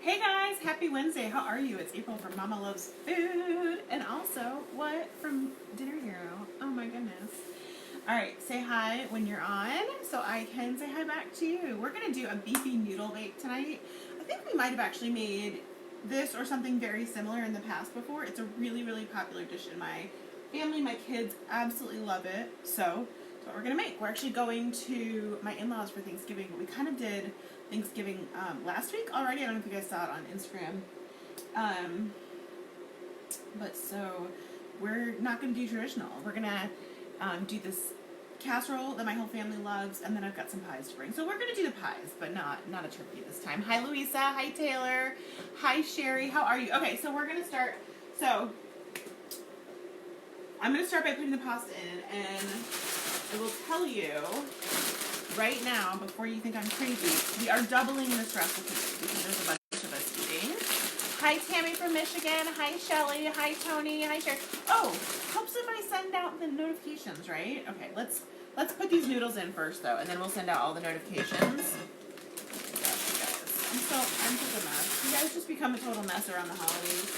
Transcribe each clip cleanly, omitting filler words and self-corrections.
Hey guys, happy Wednesday. How are you? It's April from Mama Loves Food. And also, what from Dinner Hero? Oh my goodness. Alright, say hi when you're on so I can say hi back to you. We're going to do a beefy noodle bake tonight. I think we might have actually made this or something very similar in the past before. It's a really, really popular dish in my family. My kids absolutely love it. So, that's what we're going to make. We're actually going to my in-laws for Thanksgiving. We kind of did Thanksgiving last week already. I don't know if you guys saw it on Instagram. But so we're not going to do traditional. We're going to do this casserole that my whole family loves, and then I've got some pies to bring. So we're going to do the pies, but not a turkey this time. Hi, Louisa. Hi, Taylor. Hi, Sherry. How are you? Okay, so we're going to start. So I'm going to start by putting the pasta in, and I will tell you right now, before you think I'm crazy, we are doubling this recipe because there's a bunch of us eating. Hi, Tammy from Michigan. Hi, Shelly. Hi, Tony. Hi, Sherry. Oh, helps if I send out the notifications, right? Okay, let's put these noodles in first, though, and then we'll send out all the notifications. I'm such a mess. You guys just become a total mess around the holidays.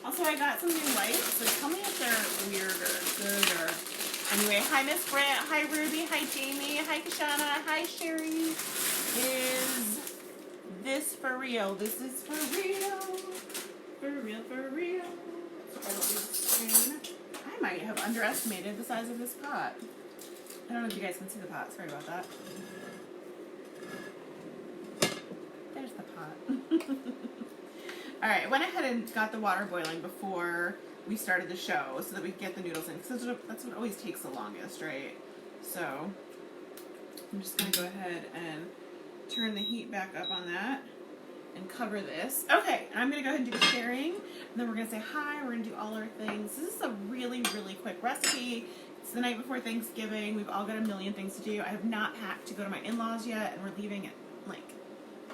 Also, I got some new lights, so tell me if they're weird or good or... Anyway, hi Miss Brent, hi Ruby, hi Jamie, hi Kashana, hi Sherry. Is this for real? This is for real. For real, for real. So I don't need the screen. I might have underestimated the size of this pot. I don't know if you guys can see the pot. Sorry about that. There's the pot. Alright, I went ahead and got the water boiling before we started the show so that we could get the noodles in, because that's what always takes the longest, right? So I'm just going to go ahead and turn the heat back up on that and cover this. Okay, I'm going to go ahead and do the sharing, and then we're going to say hi. We're going to do all our things. This is a really, really quick recipe. It's the night before Thanksgiving. We've all got a million things to do. I have not packed to go to my in-laws yet, and we're leaving at, like,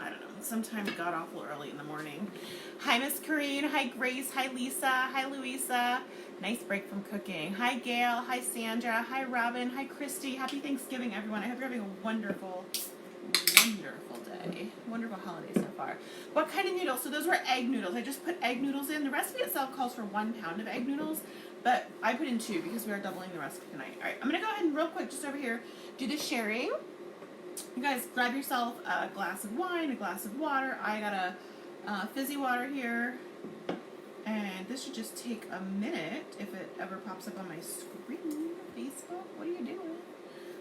I don't know, sometime god-awful early in the morning. Hi, Miss Corrine. Hi, Grace. Hi, Lisa. Hi, Louisa. Nice break from cooking. Hi, Gail. Hi, Sandra. Hi, Robin. Hi, Christy. Happy Thanksgiving, everyone. I hope you're having a wonderful, wonderful day. Wonderful holiday so far. What kind of noodles? So those were egg noodles. I just put egg noodles in. The recipe itself calls for 1 pound of egg noodles, but I put in 2 because we are doubling the recipe tonight. All right, I'm going to go ahead and real quick, just over here, do the sharing. You guys grab yourself a glass of wine, a glass of water. I got a fizzy water here. And this should just take a minute if it ever pops up on my screen. Facebook, what are you doing?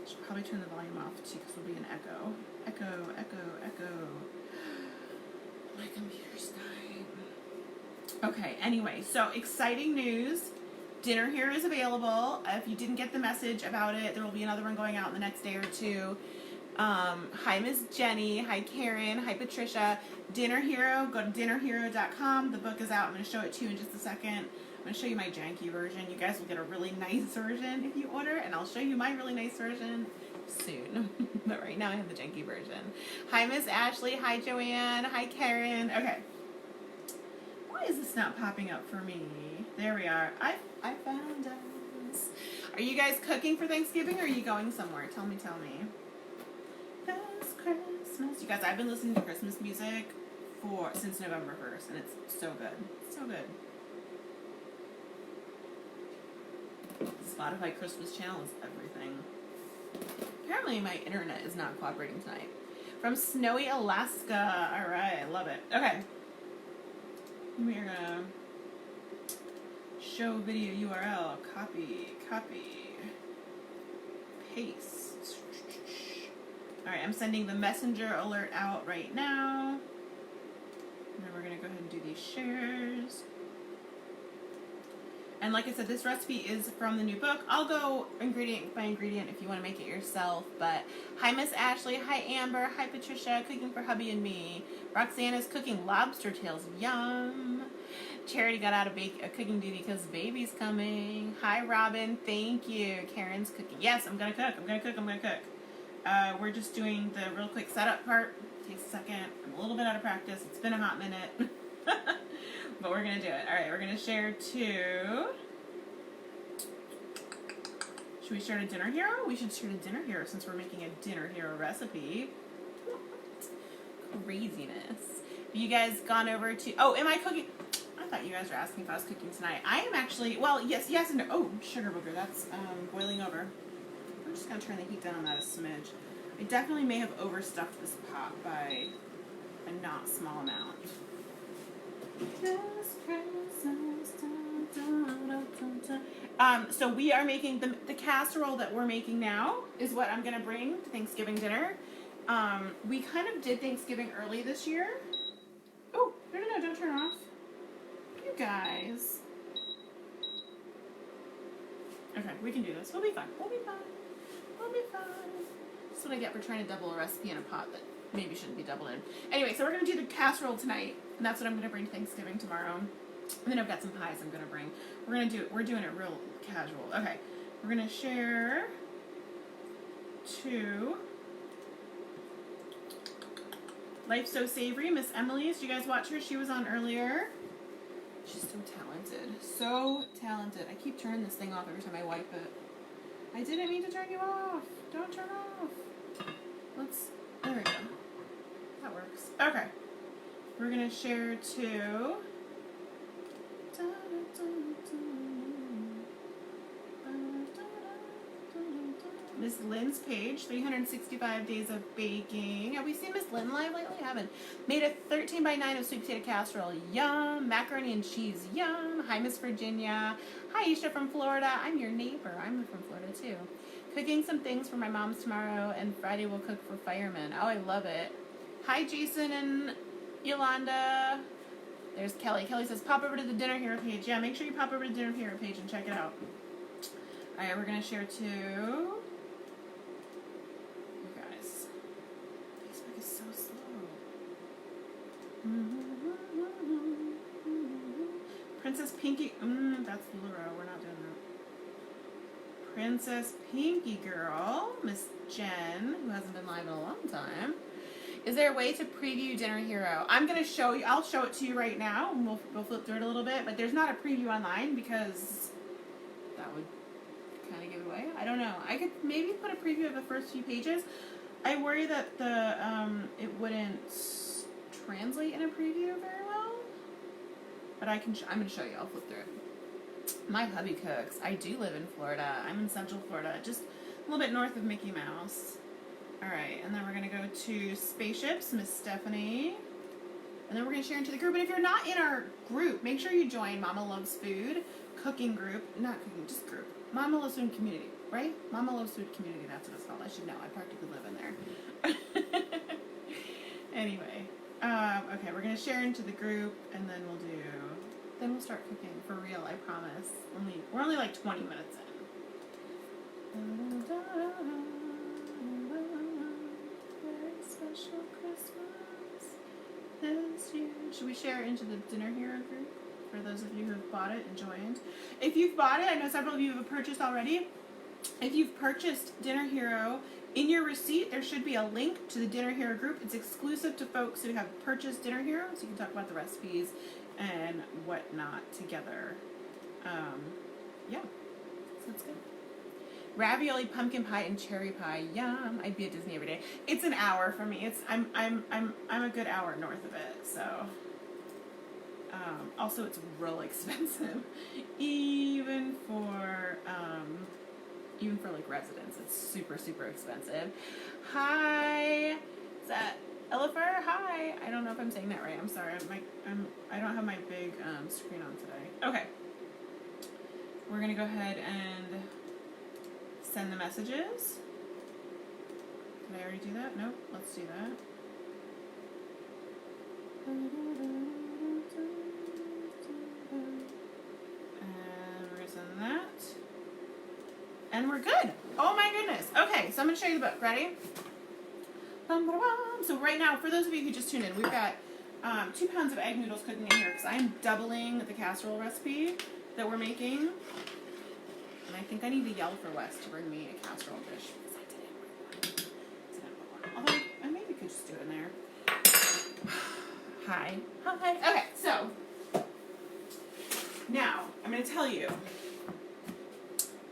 I should probably turn the volume off too because there'll be an echo. Echo, echo, echo. My computer's dying. Okay, anyway, so exciting news. Dinner Here is available. If you didn't get the message about it, there will be another one going out in the next day or two. Hi Miss Jenny, hi Karen, hi Patricia. Dinner Hero, go to dinnerhero.com. The book is out. I'm going to show it to you in just a second. I'm going to show you my janky version. You guys will get a really nice version if you order, and I'll show you my really nice version soon. But right now I have the janky version. Hi Miss Ashley, hi Joanne, hi Karen. Okay. Why is this not popping up for me? There we are. I found us. Are you guys cooking for Thanksgiving, or are you going somewhere? Tell me. Christmas. You guys, I've been listening to Christmas music since November 1st, and it's so good. So good. Spotify Christmas channel is everything. Apparently my internet is not cooperating tonight. From snowy Alaska. Alright, I love it. Okay. We're gonna show video URL. Copy. Paste. Alright, I'm sending the messenger alert out right now. And then we're going to go ahead and do these shares. And like I said, this recipe is from the new book. I'll go ingredient by ingredient if you want to make it yourself. But hi Miss Ashley, hi Amber, hi Patricia, cooking for hubby and me. Roxanne is cooking lobster tails, yum. Charity got out of cooking duty because baby's coming. Hi Robin, thank you. Karen's cooking. Yes, I'm going to cook. We're just doing the real quick setup part. It takes a second. I'm a little bit out of practice. It's been a hot minute. But we're going to do it. Alright, we're going to share to... Should we share to Dinner Hero? We should share to Dinner Hero since we're making a Dinner Hero recipe. Craziness. You guys gone over to, oh, am I cooking? I thought you guys were asking if I was cooking tonight. I am actually, well, yes and no. Oh, sugar booger, that's boiling over. I'm just going to turn the heat down on that a smidge. I definitely may have overstuffed this pot by a not small amount. So we are making the casserole that we're making now is what I'm going to bring to Thanksgiving dinner. We kind of did Thanksgiving early this year. Oh, no, don't turn off. You guys. Okay, we can do this. We'll be fine. We'll be fine. That's what I get for trying to double a recipe in a pot that maybe shouldn't be doubled in. Anyway, so we're going to do the casserole tonight, and that's what I'm going to bring to Thanksgiving tomorrow. And then I've got some pies I'm going to bring. We're doing it real casual. Okay, we're going to share 2. Life So Savory, Miss Emily's. Did you guys watch her? She was on earlier. She's so talented. So talented. I keep turning this thing off every time I wipe it. I didn't mean to turn you off. Don't turn off. There we go. That works. Okay. We're going to share 2. Miss Lynn's page, 365 days of baking. Have we seen Miss Lynn live lately? I haven't. Made a 13 by 9 of sweet potato casserole. Yum. Macaroni and cheese. Yum. Hi, Miss Virginia. Hi, Isha from Florida. I'm your neighbor. I'm from Florida, too. Cooking some things for my mom's tomorrow, and Friday we'll cook for firemen. Oh, I love it. Hi, Jason and Yolanda. There's Kelly. Kelly says, pop over to the Dinner Hero page. Yeah, make sure you pop over to the Dinner Hero page and check it out. All right, we're going to share 2. So slow. Princess Pinky. That's Luro. We're not doing that. Princess Pinky Girl, Miss Jen, who hasn't been live in a long time. Is there a way to preview Dinner Hero? I'm going to show you. I'll show it to you right now, and we'll flip through it a little bit. But there's not a preview online because that would kind of give it away. I don't know. I could maybe put a preview of the first few pages. I worry that it wouldn't translate in a preview very well, but I'm going to show you. I'll flip through it. My hubby cooks. I do live in Florida. I'm in Central Florida, just a little bit north of Mickey Mouse. All right, and then we're going to go to Spaceships, Miss Stephanie, and then we're going to share into the group. And if you're not in our group, make sure you join Mama Loves Food cooking group. Not cooking, just group. Mama Loves Food community. Right? Mama Loves Food Community, that's what it's called. I should know. I practically live in there. Anyway. Okay, we're going to share into the group, and then we'll start cooking. For real, I promise. We're only like 20 minutes in. Very special Christmas this year. Should we share into the Dinner Hero group? For those of you who have bought it and joined. If you've bought it, I know several of you have purchased already. If you've purchased Dinner Hero, in your receipt there should be a link to the Dinner Hero group. It's exclusive to folks who have purchased Dinner Hero, so you can talk about the recipes and whatnot together. Yeah, so that's good. Ravioli, pumpkin pie, and cherry pie. Yum! I'd be at Disney every day. It's an hour for me. I'm a good hour north of it, so. Also, it's real expensive, even for like residents. It's super, super expensive. Hi, is that Elifer? Hi. I don't know if I'm saying that right. I'm sorry. I don't have my big screen on today. Okay. We're gonna go ahead and send the messages. Did I already do that? Nope. Let's do that. And we're gonna send that. And we're good. Oh my goodness. Okay, so I'm gonna show you the book. Ready? So right now, for those of you who just tuned in, we've got 2 pounds of egg noodles cooking in here because I'm doubling the casserole recipe that we're making. And I think I need to yell for Wes to bring me a casserole dish because I didn't bring one. Although I maybe could just do it in there. Hi. Hi. Okay, so now I'm going to tell you,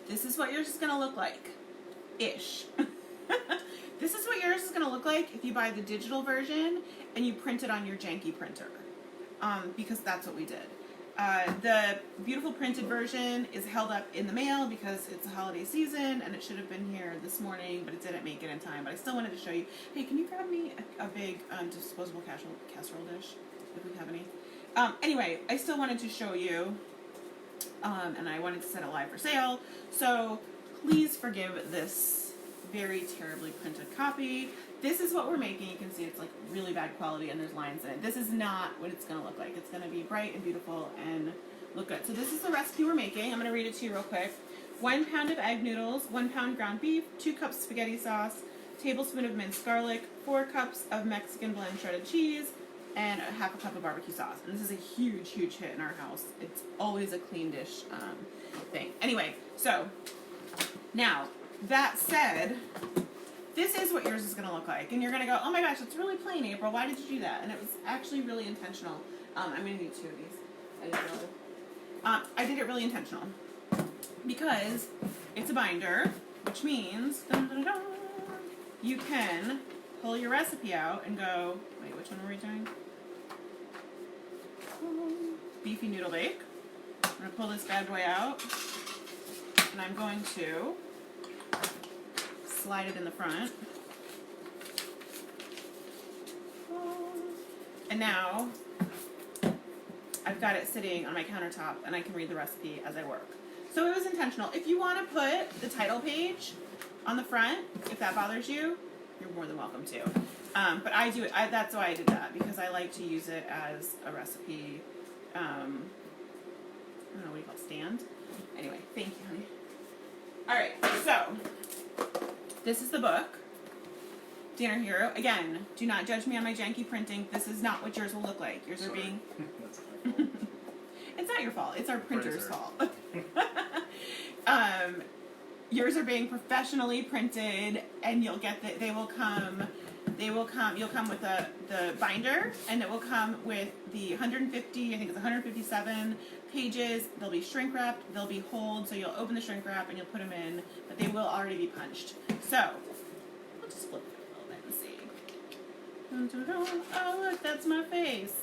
this is what yours is going to look like. Ish. This is what yours is going to look like if you buy the digital version and you print it on your janky printer, because that's what we did. The beautiful printed version is held up in the mail because it's a holiday season and it should have been here this morning, but it didn't make it in time. But I still wanted to show you. Hey, can you grab me a big disposable casserole dish, if we have any? Anyway, I still wanted to show you, and I wanted to set it live for sale. So please forgive this very terribly printed copy. This is what we're making. You can see it's like really bad quality and there's lines in it. This is not what it's going to look like. It's going to be bright and beautiful and look good. So this is the recipe we're making. I'm going to read it to you real quick. 1 pound of egg noodles, 1 pound ground beef, 2 cups spaghetti sauce, tablespoon of minced garlic, 4 cups of Mexican blend shredded cheese, and a half a cup of barbecue sauce. And this is a huge, huge hit in our house. It's always a clean dish thing. Anyway, so now that said, this is what yours is going to look like. And you're going to go, oh my gosh, it's really plain, April. Why did you do that? And it was actually really intentional. I'm going to need 2 of these. I did it really intentional. Because it's a binder, which means you can pull your recipe out and go, wait, which one are we doing? Beefy noodle bake. I'm going to pull this bad boy out. And I'm going to slide it in the front. And now I've got it sitting on my countertop and I can read the recipe as I work. So it was intentional. If you want to put the title page on the front, if that bothers you, you're more than welcome to. But I do it. That's why I did that, because I like to use it as a recipe. I don't know, what do you call it? Stand? Anyway, thank you, honey. All right, so this is the book, Dinner Hero. Again, do not judge me on my janky printing. This is not what yours will look like. Yours are being... It's not your fault. It's our printer's fault. Yours are being professionally printed, and you'll get you'll come with the binder, and it will come with the 150, I think it's 157 pages. They'll be shrink wrapped, they'll be hold, so you'll open the shrink wrap and you'll put them in, but they will already be punched. So, we'll just flip it a little bit and see. Oh look, that's my face.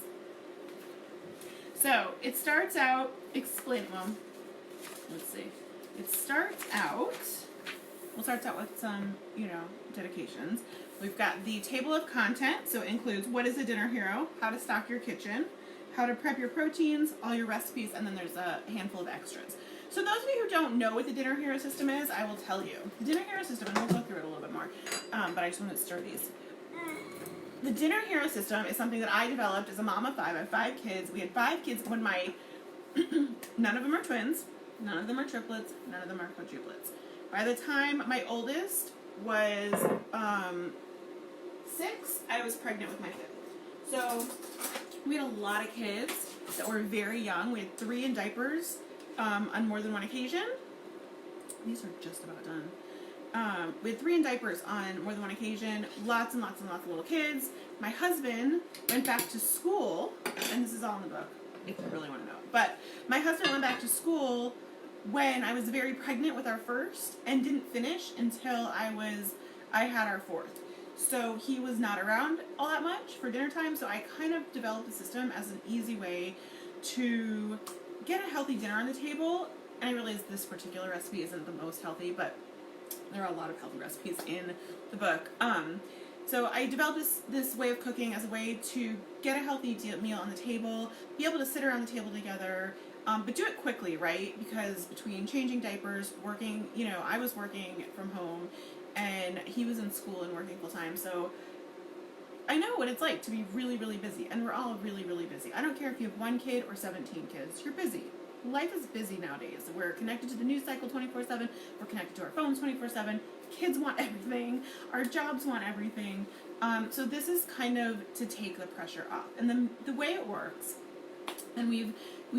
So, it starts out, let's see. It starts out, with some, dedications. We've got the table of content, so it includes what is a dinner hero, how to stock your kitchen, how to prep your proteins, all your recipes, and then there's a handful of extras. So those of you who don't know what the dinner hero system is, I will tell you. The dinner hero system, and we'll go through it a little bit more, but I just want to stir these. The dinner hero system is something that I developed as a mom of 5. I have 5 kids. We had 5 kids when none of them are twins, none of them are triplets, none of them are quadruplets. By the time my oldest was 6, I was pregnant with my 5th. So we had a lot of kids that were very young. We had 3 in diapers on more than one occasion. These are just about done. We had 3 in diapers on more than one occasion. Lots and lots and lots of little kids. My husband went back to school, and this is all in the book if you really want to know. But my husband went back to school when I was very pregnant with our first and didn't finish until I had our 4th. So he was not around all that much for dinner time, so I kind of developed the system as an easy way to get a healthy dinner on the table. And I realize this particular recipe isn't the most healthy, but there are a lot of healthy recipes in the book. So I developed this way of cooking as a way to get a healthy meal on the table, be able to sit around the table together, but do it quickly, right? Because between changing diapers, working, I was working from home, and he was in school and working full time, so I know what it's like to be really, really busy, and we're all really, really busy. I don't care if you have 1 kid or 17 kids, you're busy. Life is busy nowadays. We're connected to the news cycle 24/7, we're connected to our phones 24/7, kids want everything, our jobs want everything, so this is kind of to take the pressure off. And the way it works, and we've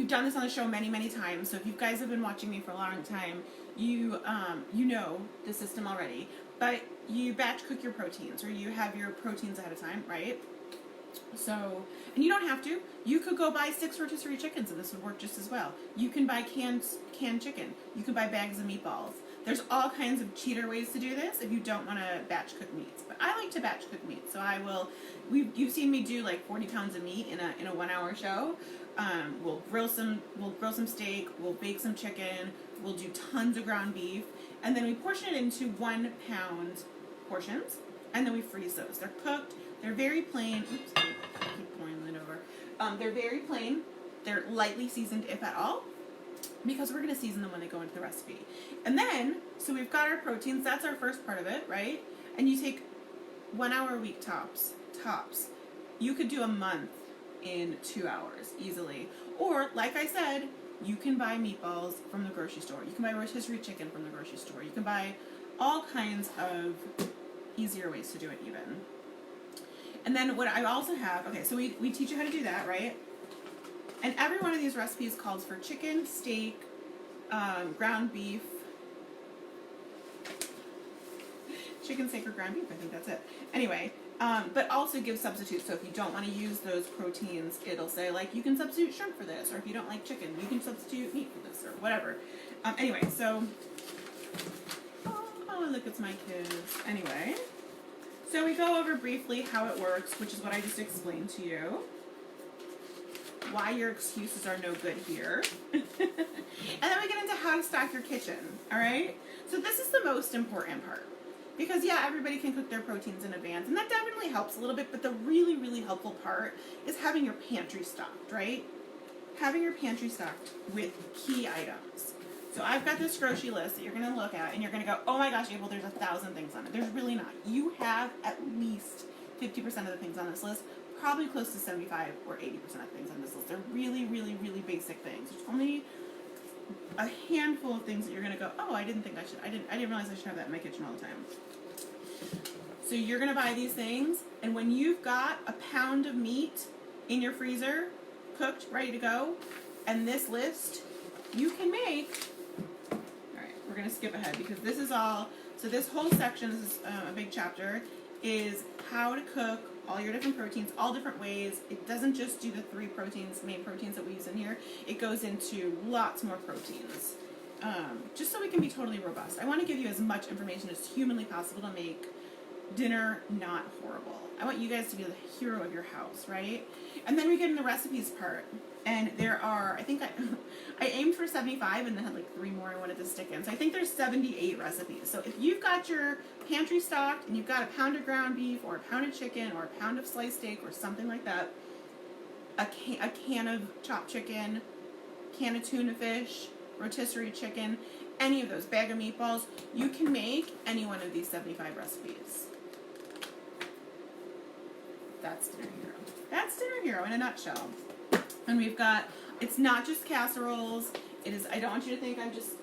done this on the show many, many times, so if you guys have been watching me for a long time, you know the system already, but you batch cook your proteins, or you have your proteins ahead of time, right? So, and you don't have to. You could go buy 6 rotisserie chickens and this would work just as well. You can buy canned chicken. You can buy bags of meatballs. There's all kinds of cheater ways to do this if you don't want to batch cook meats. But I like to batch cook meat, so I will. You've seen me do like 40 pounds of meat in a 1 hour show. We'll grill some steak. We'll bake some chicken. We'll do tons of ground beef, and then we portion it into 1 pound portions, and then we freeze those. They're cooked. They're very plain. Oops, I keep pouring it over. They're very plain. They're lightly seasoned, if at all, because we're going to season them when they go into the recipe. And then, so we've got our proteins. That's our first part of it, right? And you take 1 hour a week tops. You could do a month in 2 hours easily. Or, like I said, you can buy meatballs from the grocery store. You can buy rotisserie chicken from the grocery store. You can buy all kinds of easier ways to do it even. And then what I also have, okay, so we teach you how to do that, right? And every one of these recipes calls for chicken, steak, ground beef, chicken, steak, or ground beef. I think that's it. Anyway, but also give substitutes. So if you don't want to use those proteins, it'll say, like, you can substitute shrimp for this, or if you don't like chicken, you can substitute meat for this, or whatever. Anyway, so, oh, look, it's my kids. Anyway, so we go over briefly how it works, which is what I just explained to you. Why your excuses are no good here. And then we get into how to stock your kitchen, all right? So this is the most important part. Because, yeah, everybody can cook their proteins in advance, and that definitely helps a little bit, but the really, really helpful part is having your pantry stocked, right? Having your pantry stocked with key items. So I've got this grocery list that you're going to look at, and you're going to go, oh my gosh, Abel, there's 1,000 things on it. There's really not. You have at least 50% of the things on this list, probably close to 75 or 80% of things on this list. They're really, really, really basic things. There's only a handful of things that you're going to go, oh, I didn't realize I should have that in my kitchen all the time. So you're going to buy these things, and when you've got a pound of meat in your freezer, cooked, ready to go, and this list, you can make, all right, we're going to skip ahead because this is all, so this whole section, this is a big chapter, is how to cook all your different proteins, all different ways. It doesn't just do the 3 proteins, main proteins that we use in here. It goes into lots more proteins, just so we can be totally robust. I want to give you as much information as humanly possible to make dinner not horrible. I want you guys to be the hero of your house, right? And then we get in the recipes part. And there are, I think I aimed for 75 and then had like 3 more I wanted to stick in. So I think there's 78 recipes. So if you've got your pantry stocked and you've got a pound of ground beef or a pound of chicken or a pound of sliced steak or something like that, a can of chopped chicken, can of tuna fish, rotisserie chicken, any of those, bag of meatballs, you can make any one of these 75 recipes. That's Dinner Hero. That's Dinner Hero in a nutshell. And we've got, it's not just casseroles. It is, I don't want you to think I'm just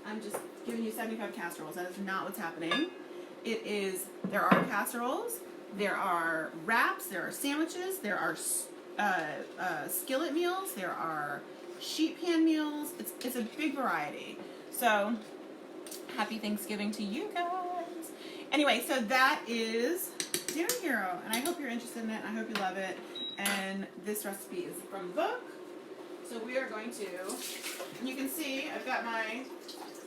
giving you 75 casseroles. That is not what's happening. It is, there are casseroles, there are wraps, there are sandwiches, there are skillet meals, there are sheet pan meals. It's a big variety. So, happy Thanksgiving to you guys. Anyway, so that is Dinner Hero, and I hope you're interested in it, and I hope you love it. And this recipe is from the book. So we are going to, and you can see, I've got my,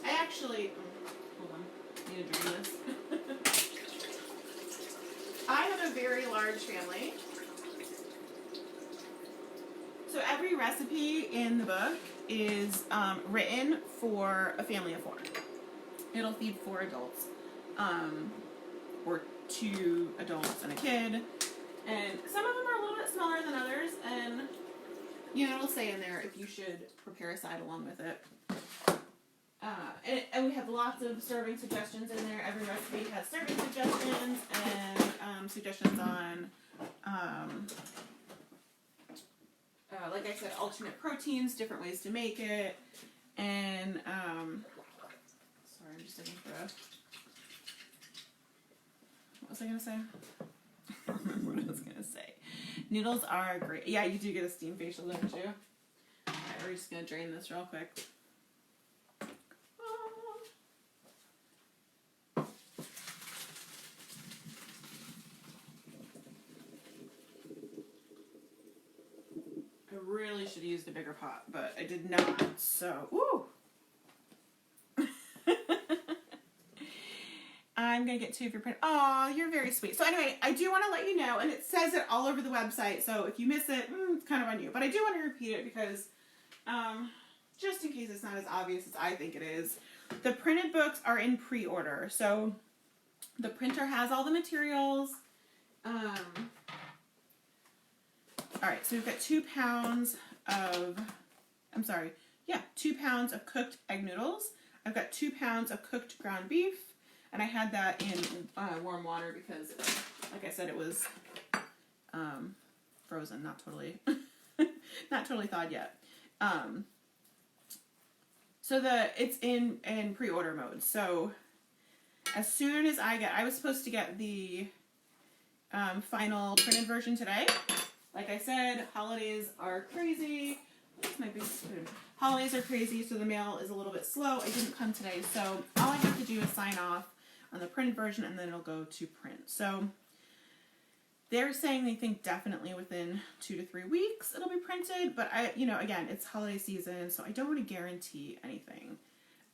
hold on, I need to drain this. I have a very large family. So every recipe in the book is written for a family of 4. It'll feed 4 adults, or 2 adults and a kid. And some of them are a little bit smaller than others, and you know, it'll say in there if you should prepare a side along with it. And we have lots of serving suggestions in there. Every recipe has serving suggestions and suggestions on, like I said, alternate proteins, different ways to make it, and sorry, I'm just looking for what was I gonna say? I don't remember what I was gonna say. Noodles are great. Yeah, you do get a steam facial, don't you? Alright, we're just gonna drain this real quick. I really should have used a bigger pot, but I did not, so, woo! I'm going to get 2 of your print. Aw, you're very sweet. So anyway, I do want to let you know, and it says it all over the website, so if you miss it, it's kind of on you. But I do want to repeat it because, just in case it's not as obvious as I think it is, the printed books are in pre-order. So the printer has all the materials. Alright, so we've got 2 pounds of, 2 pounds of cooked egg noodles. I've got 2 pounds of cooked ground beef. And I had that in warm water because, like I said, it was frozen, not totally, not totally thawed yet. So it's in pre-order mode. So as soon as I was supposed to get the final printed version today. Like I said, holidays are crazy. Where's my big spoon? Holidays are crazy, so the mail is a little bit slow. It didn't come today, so all I have to do is sign off on the printed version, and then it'll go to print. So they're saying they think definitely within 2 to 3 weeks it'll be printed, but again, it's holiday season, so I don't want to guarantee anything.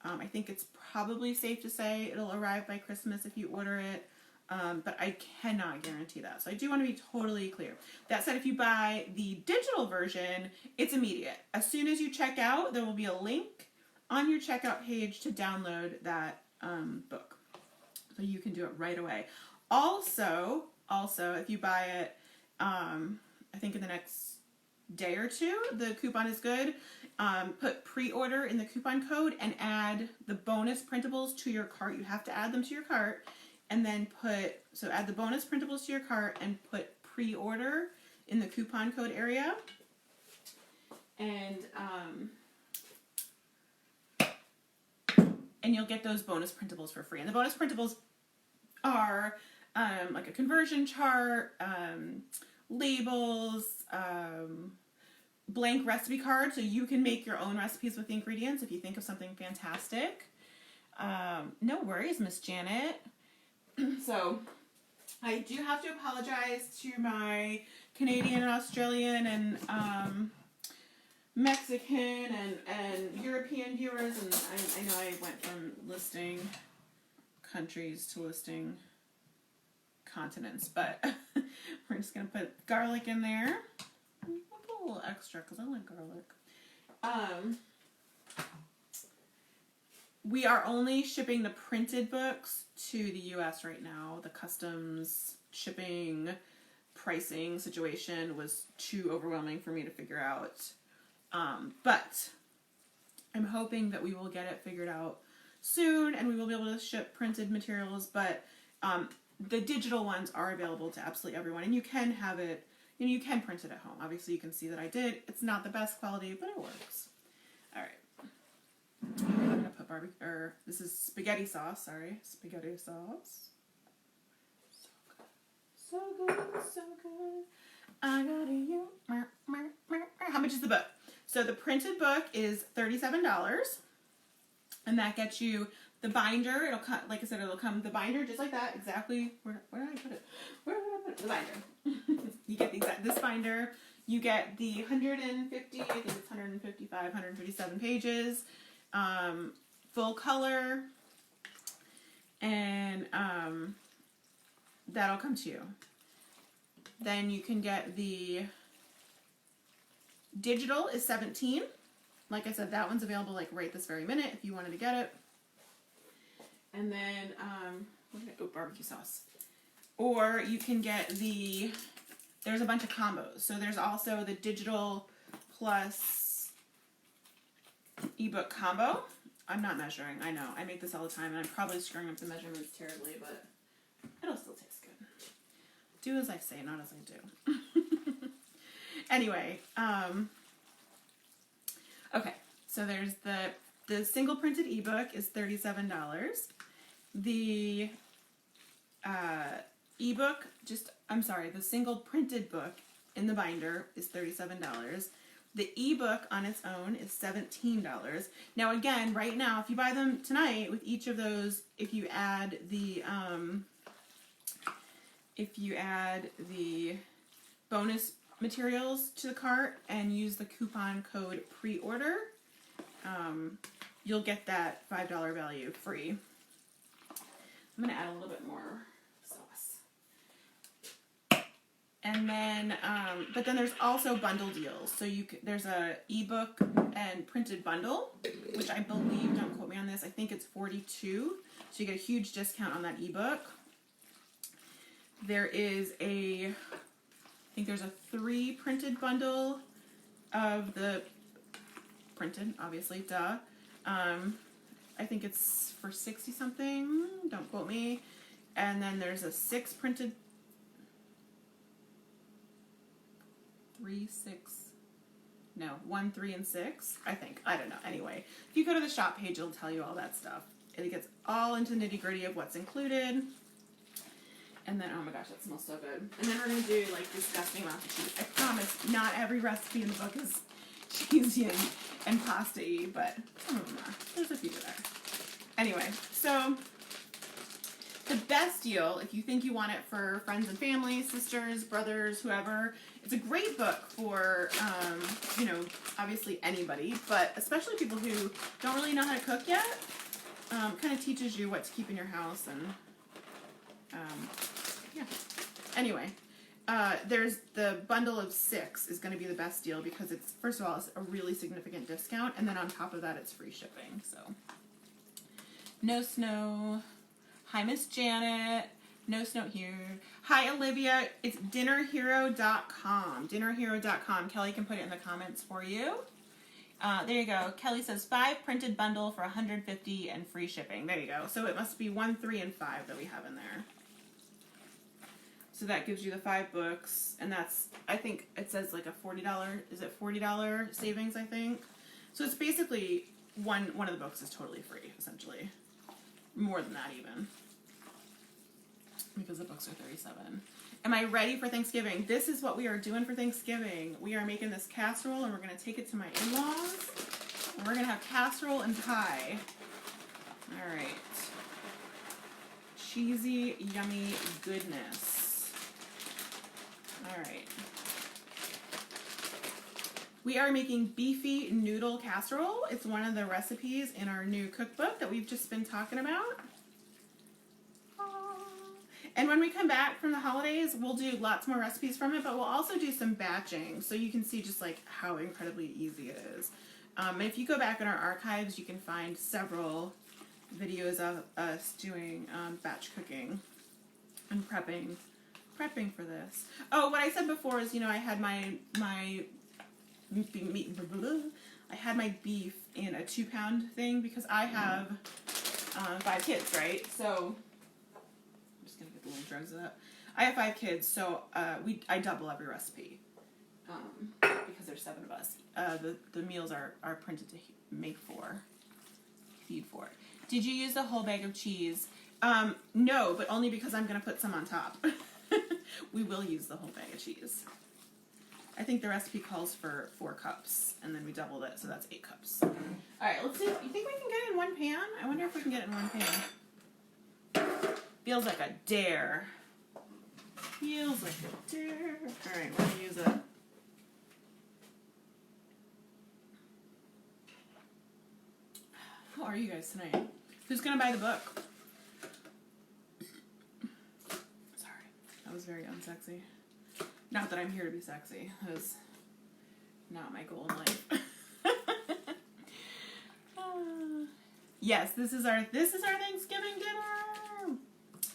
I think it's probably safe to say it'll arrive by Christmas if you order it, but I cannot guarantee that. So I do want to be totally clear. That said, if you buy the digital version, it's immediate. As soon as you check out, there will be a link on your checkout page to download that book. So you can do it right away. Also, if you buy it, I think in the next day or two, the coupon is good. Put pre-order in the coupon code and add the bonus printables to your cart. You have to add them to your cart, and then add the bonus printables to your cart and put pre-order in the coupon code area. And you'll get those bonus printables for free. And the bonus printables are like a conversion chart, labels, blank recipe cards, so you can make your own recipes with the ingredients if you think of something fantastic. No worries, Miss Janet. So I do have to apologize to my Canadian and Australian and Mexican and European viewers, and I know I went from listing countries to listing continents, but we're just going to put garlic in there. I'll put a little extra because I like garlic. We are only shipping the printed books to the US right now. The customs shipping pricing situation was too overwhelming for me to figure out. But I'm hoping that we will get it figured out soon and we will be able to ship printed materials, but the digital ones are available to absolutely everyone, and you can have it, you can print it at home. Obviously you can see that I did. It's not the best quality, but it works. Alright. I'm gonna put this is spaghetti sauce, spaghetti sauce. So good, so good. I got you. How much is the book? So the printed book is $37, and that gets you the binder. It'll come, like I said, it'll come the binder just like that, exactly. Where did I put it? Where did I put it? The binder. You get this binder. You get the 150, I think it's 155, 157 pages, full color, and that'll come to you. Then you can get the digital is $17. Like I said, that one's available like right this very minute if you wanted to get it. And then, barbecue sauce. Or you can get there's a bunch of combos. So there's also the digital plus ebook combo. I'm not measuring, I know. I make this all the time and I'm probably screwing up the measurements terribly, but it'll still taste good. Do as I say, not as I do. Anyway, okay, so there's the single printed ebook is $37. The ebook, the single printed book in the binder is $37. The ebook on its own is $17. Now again, right now, if you buy them tonight with each of those, if you add the bonus materials to the cart and use the coupon code pre-order, you'll get that $5 value free. I'm going to add a little bit more sauce. And then, but then there's also bundle deals. So there's a ebook and printed bundle, which I believe, don't quote me on this, I think it's $42. So you get a huge discount on that ebook. There is I think there's a 3 printed bundle of the printed, obviously, duh. I think it's for 60 something, don't quote me. And then there's a 6 printed 1, 3, and 6, I think. I don't know. Anyway, if you go to the shop page, it'll tell you all that stuff. It gets all into nitty-gritty of what's included. And then, oh my gosh, that smells so good. And then we're going to do, like, disgusting amounts of cheese. I promise, not every recipe in the book is cheesy and pasta-y, but some of them are. There's a few there. Anyway, so the best deal, if you think you want it for friends and family, sisters, brothers, whoever, it's a great book for, you know, obviously anybody, but especially people who don't really know how to cook yet. Kind of teaches you what to keep in your house and, yeah. Anyway, there's the bundle of 6 is going to be the best deal because it's, first of all, it's a really significant discount, and then on top of that, it's free shipping, so. No Snow. Hi, Miss Janet. No Snow here. Hi, Olivia. It's dinnerhero.com. Dinnerhero.com. Kelly can put it in the comments for you. There you go. Kelly says 5 printed bundle for $150 and free shipping. There you go. So it must be 1, 3, and 5 that we have in there. So that gives you the 5 books, and that's, I think it says like a $40, is it $40 savings, I think? So it's basically one of the books is totally free, essentially. More than that even. Because the books are $37. Am I ready for Thanksgiving? This is what we are doing for Thanksgiving. We are making this casserole, and we're going to take it to my in-laws. And we're going to have casserole and pie. All right. Cheesy, yummy goodness. All right. We are making beefy noodle casserole. It's one of the recipes in our new cookbook that we've just been talking about. And when we come back from the holidays, we'll do lots more recipes from it, but we'll also do some batching so you can see just like how incredibly easy it is. And if you go back in our archives, you can find several videos of us doing batch cooking and prepping for this. Oh, what I said before is, you know, I had my beef in a 2-pound thing because I have 5 kids, right? So I'm just gonna get the little drugs of that. I have 5 kids, so I double every recipe because there's 7 of us. The meals are printed to feed for. Did you use the whole bag of cheese? No, but only because I'm gonna put some on top. We will use the whole bag of cheese. I think the recipe calls for 4 cups, and then we doubled it, so that's 8 cups. All right, let's see. You think we can get it in one pan? I wonder if we can get it in one pan. Feels like a dare. Feels like a dare. All right, we're gonna use it. How are you guys tonight? Who's gonna buy the book? Sorry, that was very unsexy. Not that I'm here to be sexy. That is not my goal in life. Yes, this is our Thanksgiving dinner.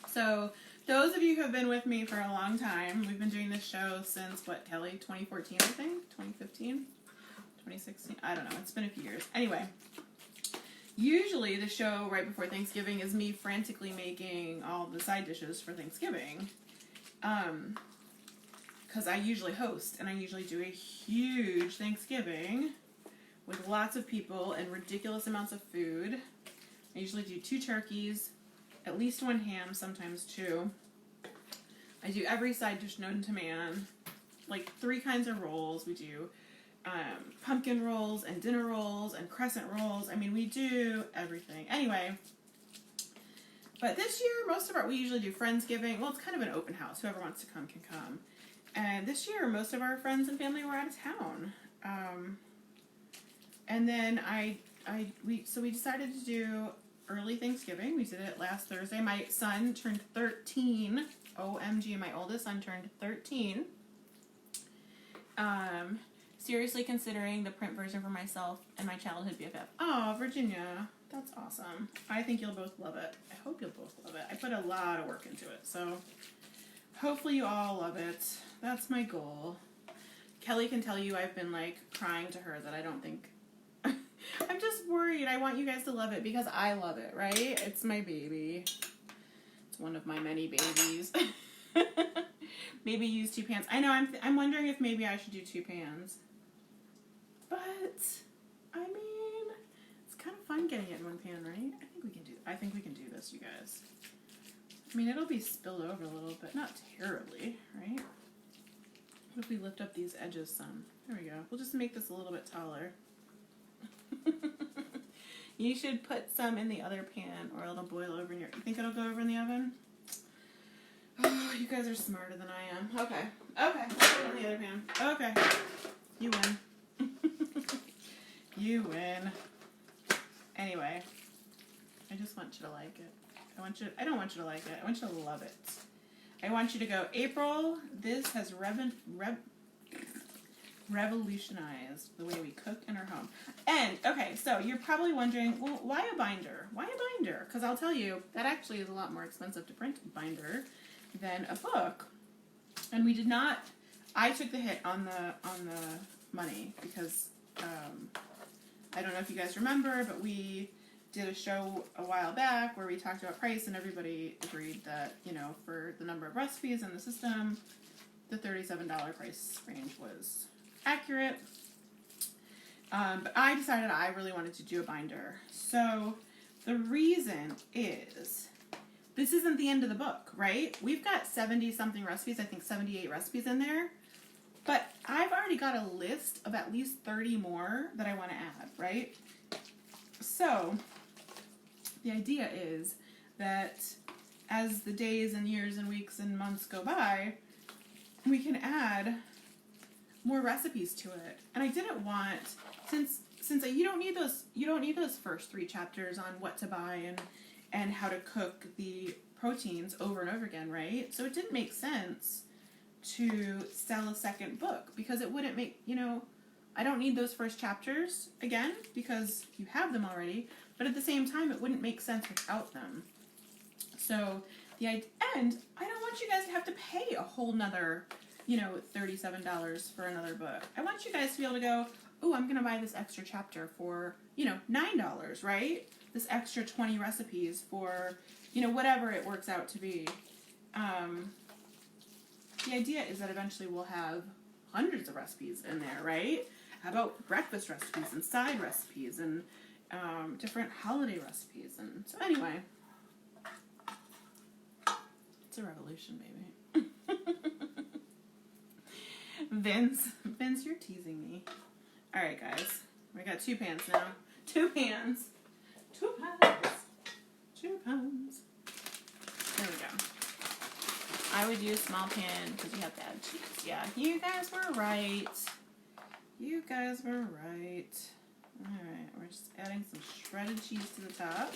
So those of you who have been with me for a long time, we've been doing this show since what, Kelly? 2014, I think? 2015? 2016? I don't know. It's been a few years. Anyway, usually the show right before Thanksgiving is me frantically making all the side dishes for Thanksgiving. Because I usually host, and I usually do a huge Thanksgiving with lots of people and ridiculous amounts of food. I usually do 2 turkeys, at least 1 ham, sometimes 2. I do every side dish known to man, like 3 kinds of rolls. We do pumpkin rolls and dinner rolls and crescent rolls. I mean, we do everything. Anyway, but this year, we usually do Friendsgiving. Well, it's kind of an open house. Whoever wants to come can come. And this year, most of our friends and family were out of town. And then we decided to do early Thanksgiving. We did it last Thursday. My son turned 13. OMG, my oldest son turned 13. Seriously considering the print version for myself and my childhood BFF. Oh, Virginia, that's awesome. I think you'll both love it. I hope you'll both love it. I put a lot of work into it, so hopefully you all love it. That's my goal. Kelly can tell you I've been like crying to her that I don't think... I'm just worried. I want you guys to love it because I love it, right? It's my baby. It's one of my many babies. Maybe use 2 pans. I know, I'm wondering if maybe I should do 2 pans. But, I mean, it's kind of fun getting it in 1 pan, right? I think we can do this, you guys. I mean, it'll be spilled over a little bit. Not terribly, right? What if we lift up these edges some? There we go. We'll just make this a little bit taller. You should put some in the other pan or it'll boil over in your... You think it'll go over in the oven? Oh, you guys are smarter than I am. Okay. Okay. Put it in the other pan. Okay. You win. You win. Anyway. I just want you to like it. I don't want you to like it. I want you to love it. I want you to go, April, this has revolutionized the way we cook in our home. And, okay, so you're probably wondering, well, why a binder? Why a binder? Because I'll tell you, that actually is a lot more expensive to print a binder than a book. And we did not, I took the hit on the money because, I don't know if you guys remember, but we did a show a while back where we talked about price and everybody agreed that, you know, for the number of recipes in the system, the $37 price range was accurate. But I decided I really wanted to do a binder. So the reason is, this isn't the end of the book, right? We've got 70-something recipes, I think 78 recipes in there. But I've already got a list of at least 30 more that I want to add, right? So the idea is that as the days and years and weeks and months go by, we can add more recipes to it. And I didn't want, since you don't need those first 3 chapters on what to buy and how to cook the proteins over and over again, right? So it didn't make sense to sell a second book because it wouldn't make, you know, I don't need those first chapters again because you have them already, but at the same time it wouldn't make sense without them. So and I don't want you guys to have to pay a whole nother, you know, $37 for another book. I want you guys to be able to go, oh, I'm going to buy this extra chapter for, you know, $9, right? This extra 20 recipes for, you know, whatever it works out to be. The idea is that eventually we'll have hundreds of recipes in there, right? How about breakfast recipes and side recipes and different holiday recipes? And so anyway, it's a revolution, baby. Vince, you're teasing me. All right, guys, we got 2 pans now. 2 pans. 2 pans. 2 pans. There we go. I would use small pan because you have to add cheese. Yeah, you guys were right. You guys were right. Alright, we're just adding some shredded cheese to the top.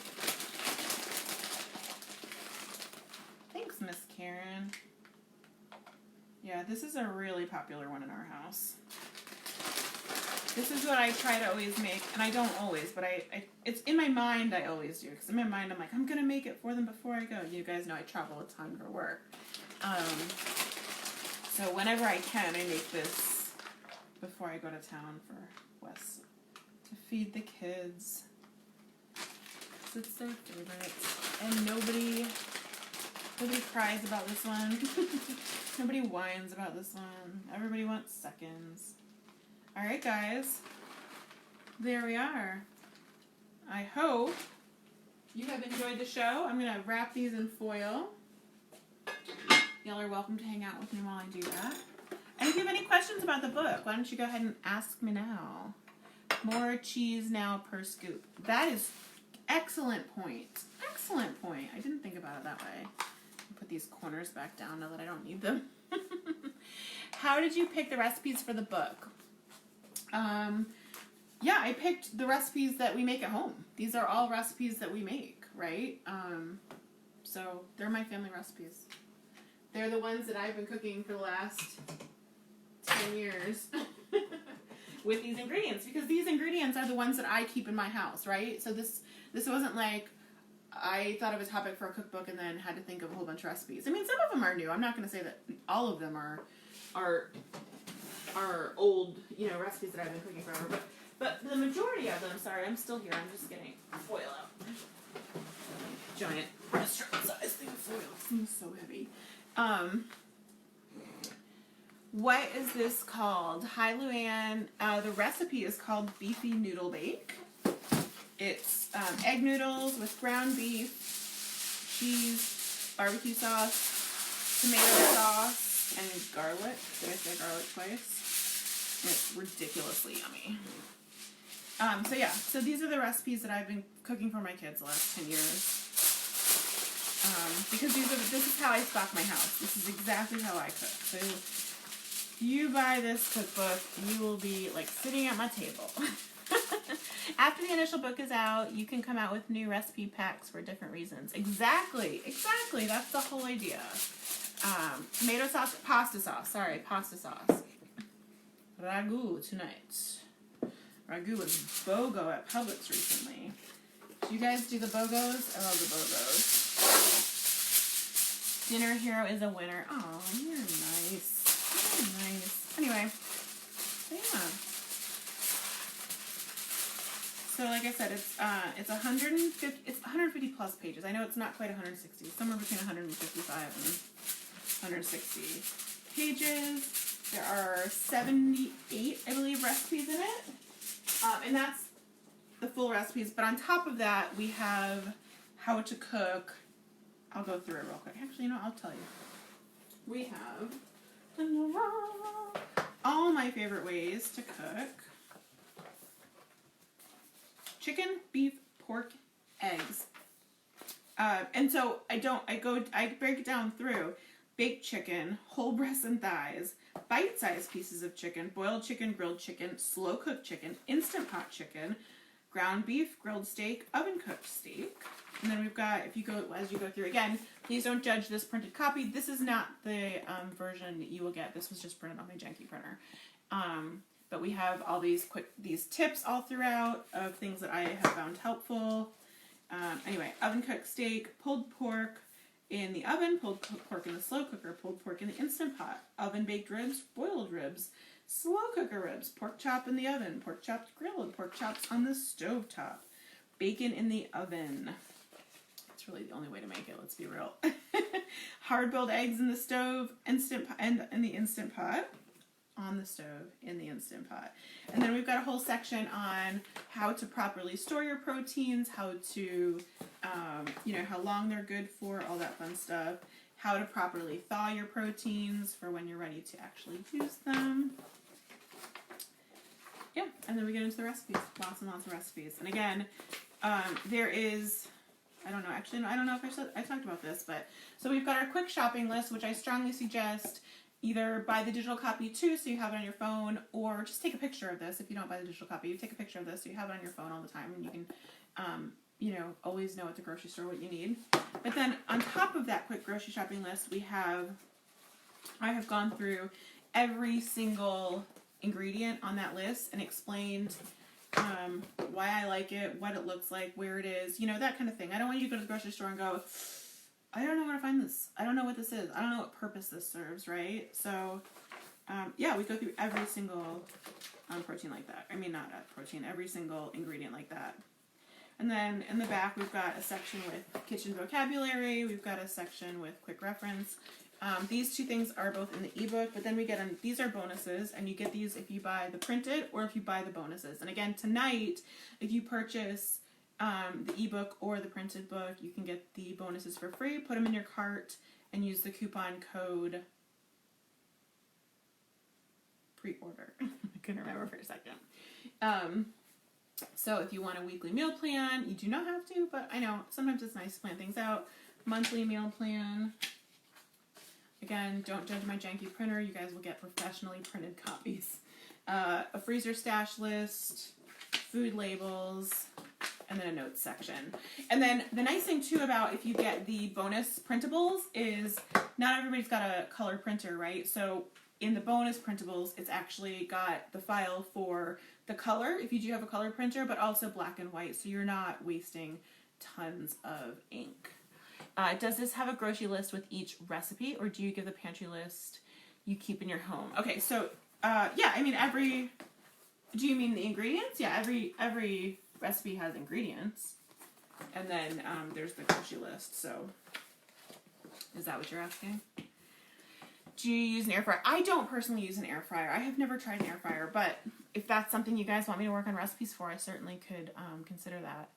Thanks, Miss Karen. Yeah, this is a really popular one in our house. This is what I try to always make, and I don't always, but it's in my mind I always do, because in my mind I'm like, I'm going to make it for them before I go. You guys know I travel a ton for work. So whenever I can, I make this before I go to town for Wes to feed the kids. Because it's their favorite. And nobody cries about this one. Nobody whines about this one. Everybody wants seconds. Alright, guys. There we are. I hope you have enjoyed the show. I'm going to wrap these in foil. Y'all are welcome to hang out with me while I do that. And if you have any questions about the book, why don't you go ahead and ask me now. More cheese now per scoop. That is excellent point. Excellent point. I didn't think about it that way. I'll put these corners back down now that I don't need them. How did you pick the recipes for the book? yeah, I picked the recipes that we make at home. These are all recipes that we make, right? So they're my family recipes. They're the ones that I've been cooking for the last 10 years with these ingredients, because these ingredients are the ones that I keep in my house, right? So this wasn't like I thought of a topic for a cookbook and then had to think of a whole bunch of recipes. I mean, some of them are new. I'm not going to say that all of them are old, recipes that I've been cooking forever, but the majority of them, sorry, I'm still here. I'm just getting foil out. Giant restaurant-sized thing of foil. This thing is so heavy. What is this called? Hi, Luann. The recipe is called Beefy Noodle Bake. It's egg noodles with ground beef, cheese, barbecue sauce, tomato sauce, and garlic. Did I say garlic twice? It's ridiculously yummy. So these are the recipes that I've been cooking for my kids the last 10 years. Because this is how I stock my house. This is exactly how I cook. So if you buy this cookbook, you will be like sitting at my table. After the initial book is out, you can come out with new recipe packs for different reasons. Exactly. That's the whole idea. Tomato sauce, pasta sauce. Ragu tonight. Ragu was BOGO at Publix recently. Do you guys do the BOGOs? I love the BOGOs. Dinner Hero is a winner. Oh, you're nice. Anyway, so yeah. So like I said, it's 150. It's 150 plus pages. I know it's not quite 160. Somewhere between 155 and 160 pages. There are 78, I believe, recipes in it, and that's the full recipes. But on top of that, we have how to cook. I'll go through it real quick. Actually, I'll tell you. We have all my favorite ways to cook: chicken, beef, pork, eggs. And so I break it down through baked chicken, whole breasts and thighs, bite-sized pieces of chicken, boiled chicken, grilled chicken, slow-cooked chicken, instant pot chicken, ground beef, grilled steak, oven-cooked steak. And then we've got, as you go through again, please don't judge this printed copy. This is not the version that you will get. This was just printed on my janky printer. But we have all these tips all throughout of things that I have found helpful. Anyway, oven-cooked steak, pulled pork in the oven, pulled pork in the slow cooker, pulled pork in the instant pot, oven-baked ribs, boiled ribs, slow cooker ribs, pork chop in the oven, pork chops grilled, pork chops on the stovetop, bacon in the oven. It's really the only way to make it, let's be real. Hard-boiled eggs in the stove, in the instant pot. On the stove in the Instant Pot. And then we've got a whole section on how to properly store your proteins, how to, how long they're good for, all that fun stuff, how to properly thaw your proteins for when you're ready to actually use them. Yeah, and then we get into the recipes, lots and lots of recipes. And again, there is, I don't know if I talked about this, but so we've got our quick shopping list, which I strongly suggest either buy the digital copy too, so you have it on your phone, or just take a picture of this. If you don't buy the digital copy, you take a picture of this so you have it on your phone all the time, and you can, always know at the grocery store what you need. But then on top of that quick grocery shopping list, I have gone through every single ingredient on that list and explained why I like it, what it looks like, where it is, that kind of thing. I don't want you to go to the grocery store and go, I don't know where to find this. I don't know what this is. I don't know what purpose this serves, right? So, we go through every single protein like that. I mean, not protein, every single ingredient like that. And then in the back, we've got a section with kitchen vocabulary. We've got a section with quick reference. These two things are both in the ebook, but then we get these are bonuses, and you get these if you buy the printed or if you buy the bonuses. And again, tonight, if you purchase the ebook or the printed book, you can get the bonuses for free. Put them in your cart and use the coupon code pre-order. I couldn't remember for a second. So if you want a weekly meal plan, you do not have to, but I know sometimes it's nice to plan things out. Monthly meal plan. Again, don't judge my janky printer. You guys will get professionally printed copies. A freezer stash list. food labels, and then a notes section. And then the nice thing too about if you get the bonus printables is not everybody's got a color printer, right? So in the bonus printables, it's actually got the file for the color, if you do have a color printer, but also black and white, so you're not wasting tons of ink. Does this have a grocery list with each recipe, or do you give the pantry list you keep in your home? Okay, so yeah, I mean do you mean the ingredients? Yeah, every recipe has ingredients, and then there's the grocery list. So is that what you're asking? Do you use an air fryer? I don't personally use an air fryer. I have never tried an air fryer, but if that's something you guys want me to work on recipes for, I certainly could consider that.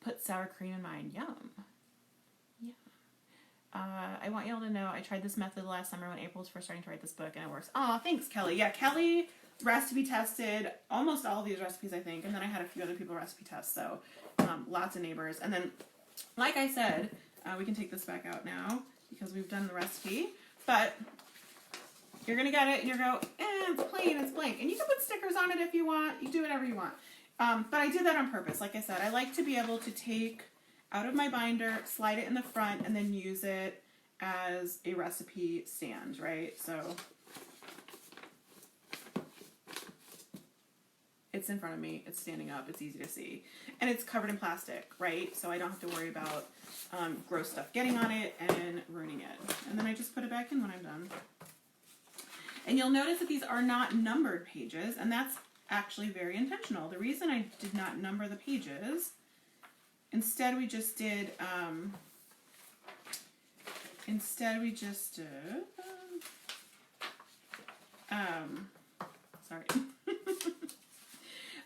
Put sour cream in mine. Yum. Yeah. I want y'all to know I tried this method last summer when April was first starting to write this book, and it works. Aw, thanks, Kelly. Yeah, Kelly recipe tested almost all of these recipes, I think, and then I had a few other people recipe test, so lots of neighbors. And then, like I said, we can take this back out now because we've done the recipe, but you're going to get it and you're going to go, it's plain, it's blank. And you can put stickers on it if you want. You do whatever you want. But I did that on purpose. Like I said, I like to be able to take out of my binder, slide it in the front, and then use it as a recipe stand, right? So it's in front of me, it's standing up, it's easy to see. And it's covered in plastic, right? So I don't have to worry about gross stuff getting on it and ruining it. And then I just put it back in when I'm done. And you'll notice that these are not numbered pages, and that's actually very intentional. The reason I did not number the pages, instead we just did, sorry.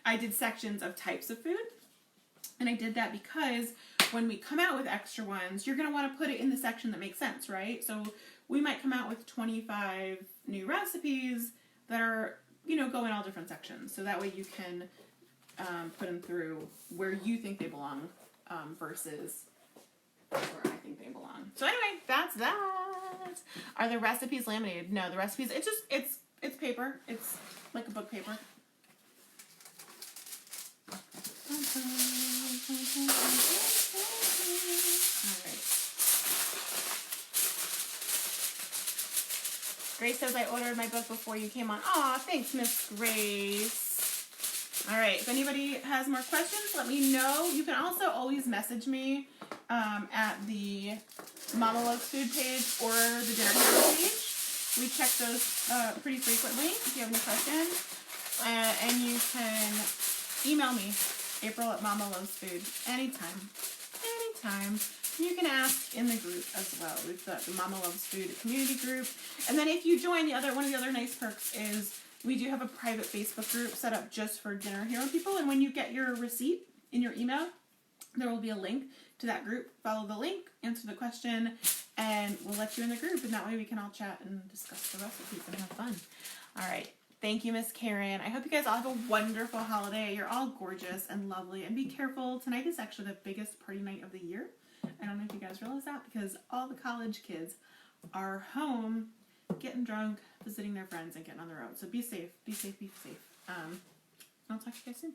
I did sections of types of food, and I did that because when we come out with extra ones, you're going to want to put it in the section that makes sense, right? So we might come out with 25 new recipes that are, go in all different sections. So that way you can put them through where you think they belong versus where I think they belong. So anyway, that's that. Are the recipes laminated? No, the recipes, it's paper. It's like a book paper. Alright. Grace says I ordered my book before you came on. Aw, thanks, Miss Grace. Alright, if anybody has more questions, let me know. You can also always message me at the Mama Loves Food page or the Dinner Hero page. We check those pretty frequently if you have any questions. And you can email me, April@MamaLovesFood, anytime. Anytime. You can ask in the group as well. We've got the Mama Loves Food community group. And then if you join one of the other nice perks is we do have a private Facebook group set up just for Dinner Hero people. And when you get your receipt in your email, there will be a link to that group. Follow the link, answer the question, and we'll let you in the group. And that way we can all chat and discuss the recipes and have fun. All right. Thank you, Miss Karen. I hope you guys all have a wonderful holiday. You're all gorgeous and lovely. And be careful. Tonight is actually the biggest party night of the year. I don't know if you guys realize that because all the college kids are home getting drunk, visiting their friends, and getting on the road. So be safe. Be safe. Be safe. I'll talk to you guys soon.